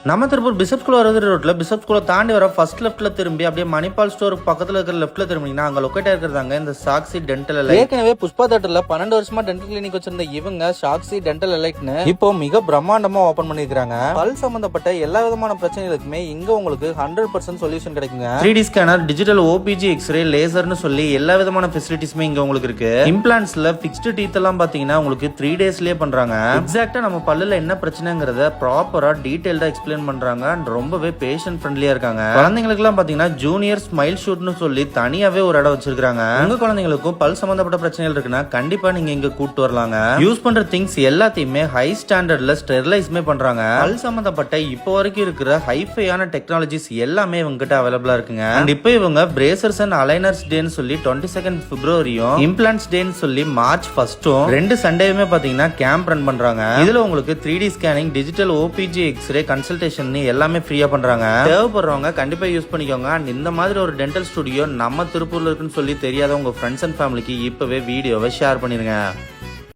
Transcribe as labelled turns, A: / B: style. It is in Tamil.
A: நம்ம திருப்பூர் பிஷப் ஸ்கூல் வரது ரோட்ல பிஷப் ஸ்கூலை தாண்டி வர ஃபர்ஸ்ட் லெஃப்ட்ல திரும்பி அப்படியே மணிபால் ஸ்டோர் பக்கத்துல இருக்கிற லெஃப்ட்ல திரும்பினா அங்க லொக்கேட் இருக்கிறதாங்க இந்த சாக்ஸி டென்டல் எலைட். ஏற்கனவே புஷ்பா தேட்டர்ல 12 வருஷமா டென்டல் கிளினிக் வச்சிருந்த இவங்க சாக்ஸி டென்டல் எலைட்னு இப்போ மிக பிரம்மாண்டமா ஓபன் பண்ணிருக்காங்க. பல் சம்பந்தப்பட்ட எல்லா விதமான பிரச்சனைகளுக்குமே இங்க உங்களுக்கு 100% சொல்யூஷன் கிடைக்குங்க. 3D scanner, digital OPG, x-ray, லேசர்னு சொல்லி எல்லா விதமான ஃபெசிலிட்டிஸுமே இங்க உங்களுக்கு இருக்கு. இம்ப்ளான்ட்ஸ்ல ஃபிக்ஸ்டு டீத் எல்லாம் பாத்தீங்கன்னா உங்களுக்கு 3 டேஸ்லயே பண்றாங்க. எக்ஸாக்ட்டா நம்ம பல்லுல என்ன பிரச்சனைங்கறத ப்ராப்பரா டீடைல்டா எக்ஸ்பிளைன் பண்றாங்க. ரொம்பவே பேஷண்ட் ஃப்ரெண்ட்லியா இருக்காங்க. குழந்தைங்களுக்கு எல்லாம் பாத்தீங்கன்னா ஜூனியர் ஸ்மைல் ஷூட்னு சொல்லி தனியாவே ஒரு இடம் வச்சிருக்காங்க. உங்க குழந்தைங்களுக்கும் பல் சம்பந்தப்பட்ட பிரச்சனைகள் இருக்குன்னா கண்டிப்பா நீங்க இங்க கூட்டு வரலாங்க. யூஸ் பண்ற திங்ஸ் எல்லாத்தையுமே ஹை ஸ்டாண்டர்ட்ல ஸ்டெரிலைஸ்மே பண்றாங்க. பல் சம்பந்தப்பட்ட இப்போ வரைக்கும் இருக்கிற ஹைஃபையான டெக்னாலஜிஸ் எல்லாமே இவங்க கிட்ட அவைலபிளா இருக்குங்க. அண்ட் இப்போ இவங்க பிரேசர்ஸ் அண்ட் அலைனர்ஸ் டேன்னு சொல்லி 22 பிப்ரவரியும் இம்ப்ளான்ட்ஸ் டேன்னு சொல்லி மார்ச் 1 ரெண்டு சண்டேவுமே பாத்தீங்கன்னா கேம்ப் ரன் பண்றாங்க. இதுல உங்களுக்கு 3D scanning, digital OPG, x ray, consultation எல்லாமே ஃப்ரீயா பண்றாங்க. தேவைப்படுறவங்க கண்டிப்பா யூஸ் பண்ணிக்கோங்க. அண்ட் இந்த மாதிரி ஒரு டென்டல் ஸ்டுடியோ நம்ம திருப்பூர்ல இருக்குன்னு சொல்லி தெரியாத உங்க ஃப்ரெண்ட்ஸ் அண்ட் ஃபேமிலிக்கு இப்பவே வீடியோவை ஷேர் பண்ணிருங்க.